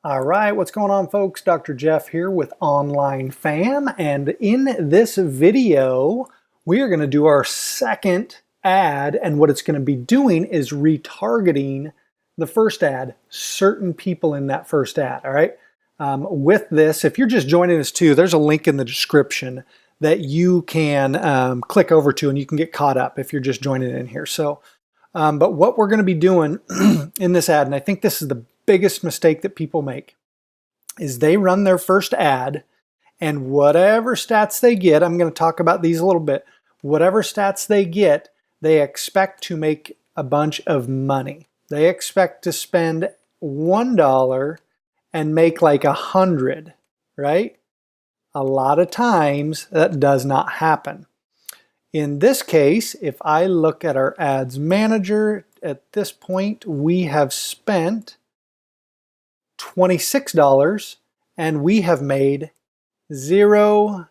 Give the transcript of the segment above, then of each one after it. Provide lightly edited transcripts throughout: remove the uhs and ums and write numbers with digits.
All right, what's going on, folks? Dr. Jeff here with OnlineFam, and in this video, we are going to do our second ad, and what it's going to be doing is retargeting the first ad, certain people in that first ad, all right? With this, if you're just joining us too, there's a link in the description that you can click over to, and you can get caught up if you're just joining in here. So, but what we're going to be doing in this ad, and I think this is the biggest mistake that people make, is they run their first ad, and whatever stats they get, I'm going to talk about these a little bit, whatever stats they get, they expect to make a bunch of money. They expect to spend $1 and make like 100, right? A lot of times that does not happen. In this case, if I look at our ads manager, at this point we have spent $26 and we have made $0.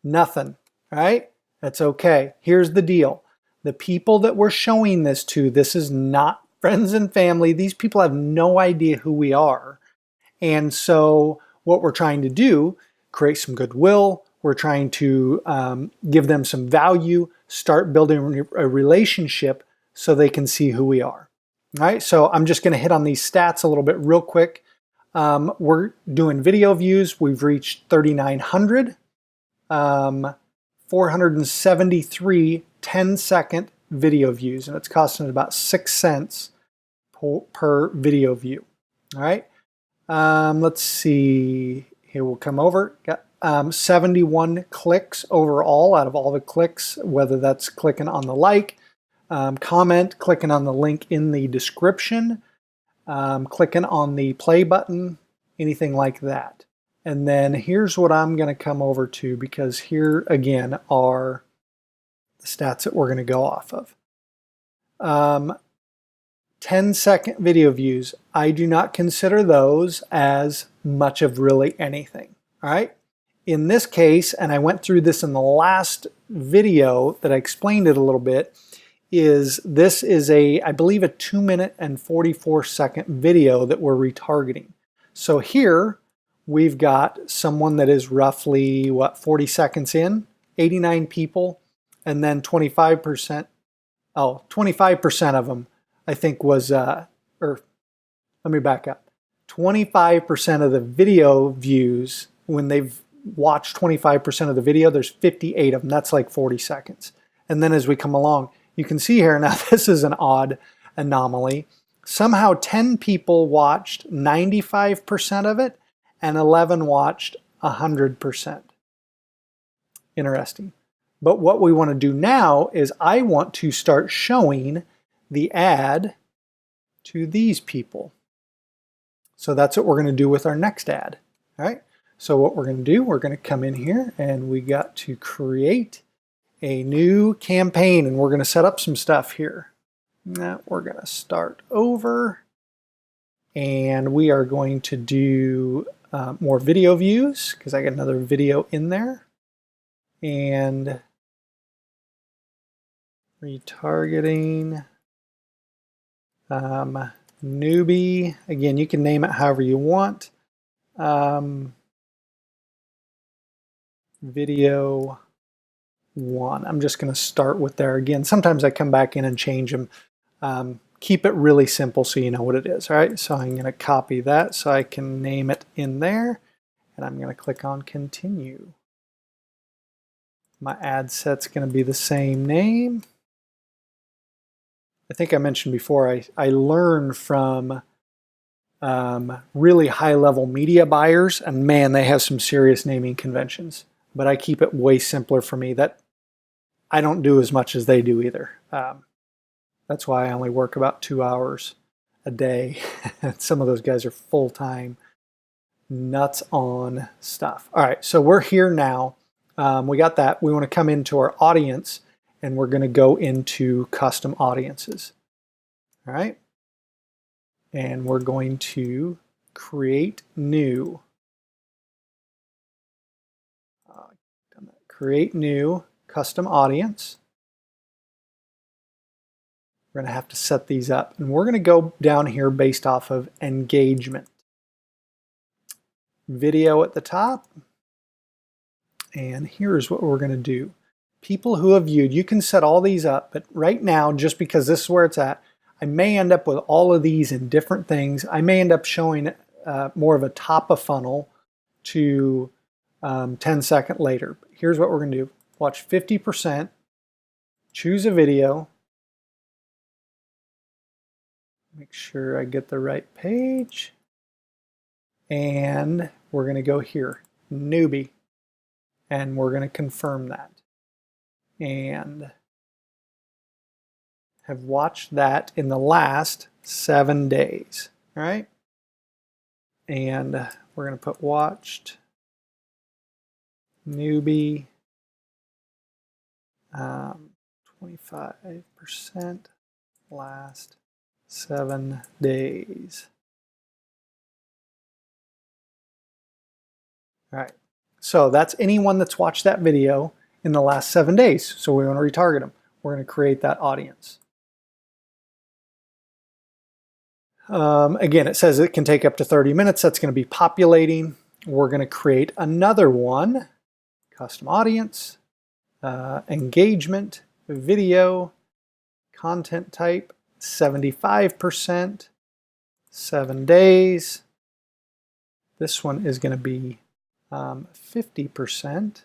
Nothing, right? That's okay. Here's the deal. The people that we're showing this to, this is not friends and family. These people have no idea who we are. And so what we're trying to do, create some goodwill. We're trying to give them some value, start building a relationship so they can see who we are. All right, so I'm just going to hit on these stats a little bit real quick. We're doing video views. We've reached 3,900, 473 10-second video views, and it's costing about 6 cents per video view. All right, let's see. Here we'll come over. Got 71 clicks overall out of all the clicks, whether that's clicking on the like, comment, clicking on the link in the description, clicking on the play button, anything like that. And then here's what I'm going to come over to, because here again are the stats that we're going to go off of. 10-second video views. I do not consider those as much of really anything. All right. In this case, and I went through this in the last video that I explained it a little bit, this is I believe a 2-minute and 44-second video that we're retargeting. So here we've got someone that is roughly, 40 seconds in, 89 people, and then 25% of them, I think was, or let me back up. 25% of the video views, when they've watched 25% of the video, there's 58 of them. That's like 40 seconds. And then as we come along, you can see here, now this is an odd anomaly. Somehow 10 people watched 95% of it and 11 watched 100%. Interesting. But what we want to do now is I want to start showing the ad to these people. So that's what we're going to do with our next ad. All right. So what we're going to do, we're going to come in here and we got to create a new campaign, and we're going to set up some stuff here. Now we're going to start over, and we are going to do more video views because I got another video in there, and retargeting, newbie. Again, you can name it however you want. Video 1. I'm just going to start with there. Again, sometimes I come back in and change them. Keep it really simple so you know what it is. All right, so I'm going to copy that so I can name it in there, and I'm going to click on continue. My ad set's going to be the same name. I think I mentioned before, I learn from really high-level media buyers, and man, they have some serious naming conventions. But I keep it way simpler for me. That I don't do as much as they do either. That's why I only work about 2 hours a day. Some of those guys are full-time nuts on stuff. All right, so we're here now. We got that. We want to come into our audience, and we're going to go into custom audiences. All right, and we're going to create new. Create new custom audience. We're going to have to set these up. And we're going to go down here based off of engagement. Video at the top. And here's what we're going to do. People who have viewed, you can set all these up, but right now, just because this is where it's at, I may end up with all of these in different things. I may end up showing more of a top of funnel to 10 seconds later. Here's what we're going to do. Watch 50%, choose a video, make sure I get the right page, and we're going to go here, Newbie, and we're going to confirm that. And have watched that in the last 7 days. All right. And we're going to put watched Newbie 25% last 7 days. All right. So that's anyone that's watched that video in the last 7 days. So we want to retarget them. We're going to create that audience. Again, it says it can take up to 30 minutes. That's going to be populating. We're going to create another one, custom audience, engagement, video, content type, 75%, 7 days. This one is going to be 50%.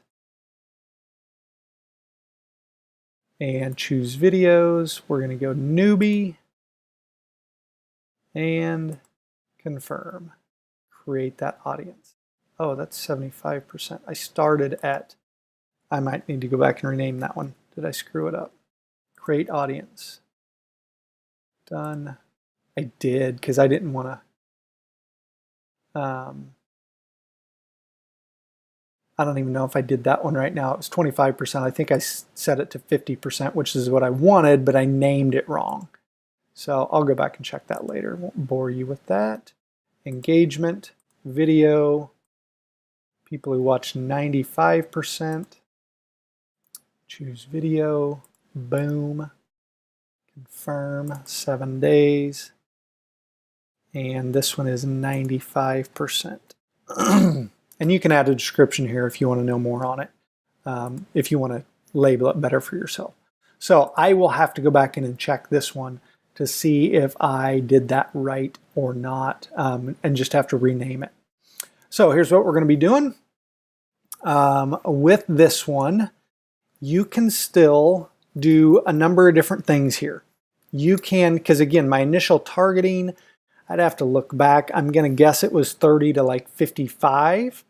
And choose videos. We're going to go Newbie. And confirm. Create that audience. Oh, that's 75%. I started at, I might need to go back and rename that one. Did I screw it up? Create audience. Done. I did, because I didn't want to, I don't even know if I did that one right now. It was 25%. I think I set it to 50%, which is what I wanted, but I named it wrong. So I'll go back and check that later. Won't bore you with that. Engagement, video, people who watch 95%. Choose video, boom, confirm, 7 days. And this one is 95%. And you can add a description here if you want to know more on it, if you want to label it better for yourself. So I will have to go back in and check this one to see if I did that right or not, and just have to rename it. So here's what we're going to be doing. With this one, you can still do a number of different things here. You can, because again, my initial targeting, I'd have to look back. I'm going to guess it was 30 to like 55.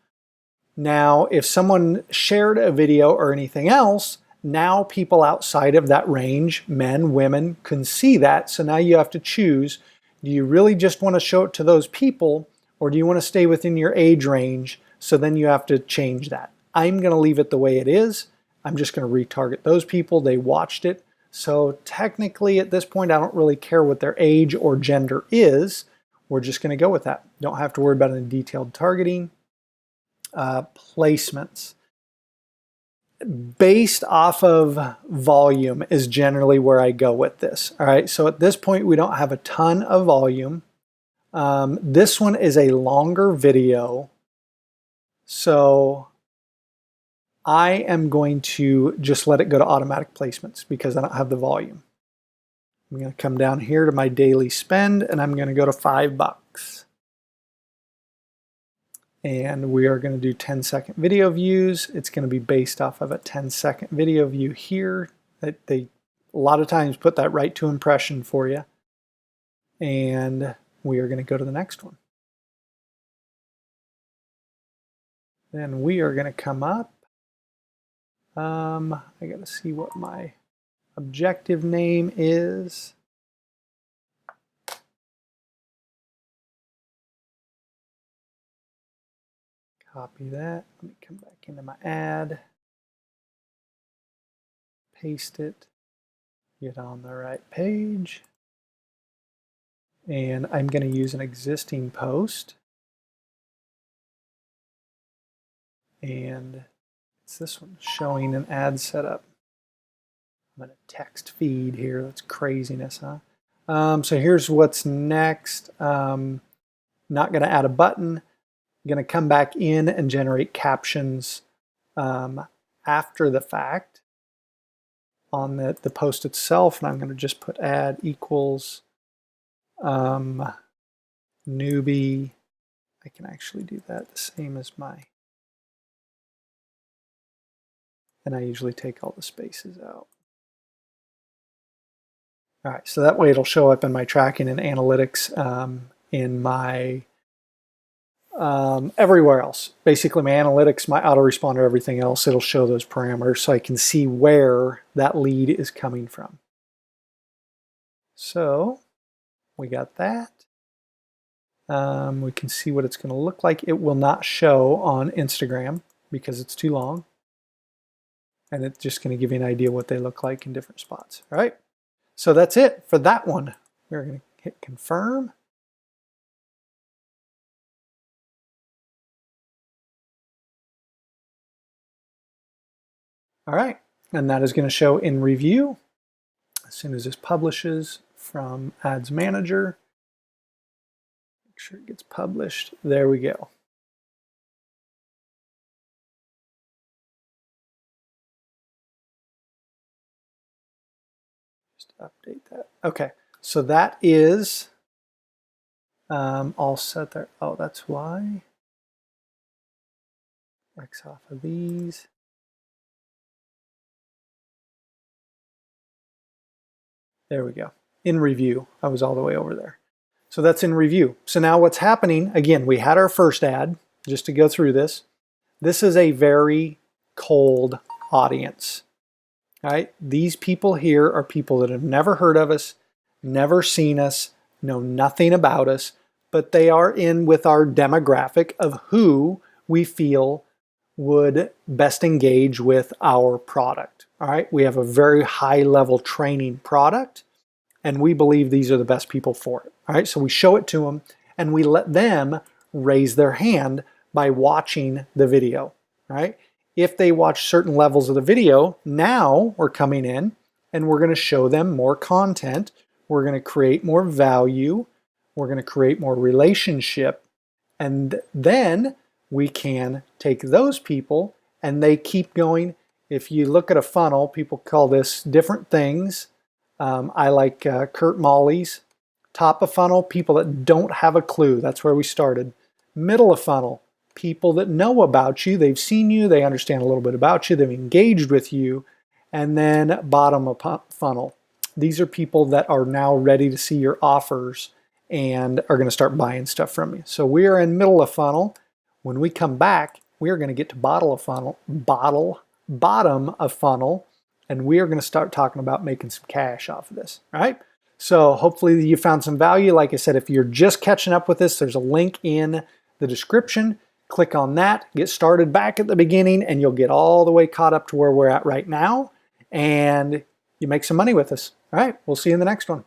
Now, if someone shared a video or anything else, now people outside of that range, men, women, can see that. So now you have to choose, do you really just want to show it to those people, or do you want to stay within your age range? So then you have to change that. I'm going to leave it the way it is. I'm just going to retarget those people. They watched it. So technically at this point, I don't really care what their age or gender is. We're just going to go with that. Don't have to worry about any detailed targeting. Placements. Based off of volume is generally where I go with this. All right, so at this point, we don't have a ton of volume. This one is a longer video. So I am going to just let it go to automatic placements because I don't have the volume. I'm going to come down here to my daily spend and I'm going to go to $5. And we are going to do 10-second video views. It's going to be based off of a 10-second video view here. They a lot of times put that right to impression for you. And we are going to go to the next one. Then we are going to come up. I got to see what my objective name is. Copy that. Let me come back into my ad. Paste it. Get on the right page. And I'm going to use an existing post. And it's this one, showing an ad setup. I'm going to text feed here. That's craziness, huh? So here's what's next. Not going to add a button. I'm going to come back in and generate captions after the fact on the post itself. And I'm going to just put add equals newbie. I can actually do that the same as my, and I usually take all the spaces out. All right, so that way it'll show up in my tracking and analytics in my everywhere else. Basically my analytics, my autoresponder, everything else, it'll show those parameters so I can see where that lead is coming from. So we got that. We can see what it's going to look like. It will not show on Instagram because it's too long. And it's just going to give you an idea what they look like in different spots. All right. So that's it for that one. We're going to hit confirm. All right. And that is going to show in review as soon as this publishes from Ads Manager. Make sure it gets published. There we go. Just update that. Okay, so that is all set there. Oh, that's why. X off of these. There we go. In review. I was all the way over there. So that's in review. So now what's happening, again, we had our first ad, just to go through this. This is a very cold audience. All right? These people here are people that have never heard of us, never seen us, know nothing about us, but they are in with our demographic of who we feel would best engage with our product. All right? We have a very high level training product, and we believe these are the best people for it. All right? So we show it to them, and we let them raise their hand by watching the video. All right? If they watch certain levels of the video, now we're coming in and we're going to show them more content. We're going to create more value. We're going to create more relationship. And then we can take those people and they keep going. If you look at a funnel, people call this different things. I like Kurt Molly's. Top of funnel, people that don't have a clue. That's where we started. Middle of funnel, people that know about you. They've seen you. They understand a little bit about you. They've engaged with you. And then bottom of funnel. These are people that are now ready to see your offers and are going to start buying stuff from you. So we are in middle of funnel. When we come back, we are going to get to bottom of funnel, and we are going to start talking about making some cash off of this, right? So hopefully you found some value. Like I said, if you're just catching up with this, there's a link in the description. Click on that, get started back at the beginning, and you'll get all the way caught up to where we're at right now, and you make some money with us. All right, we'll see you in the next one.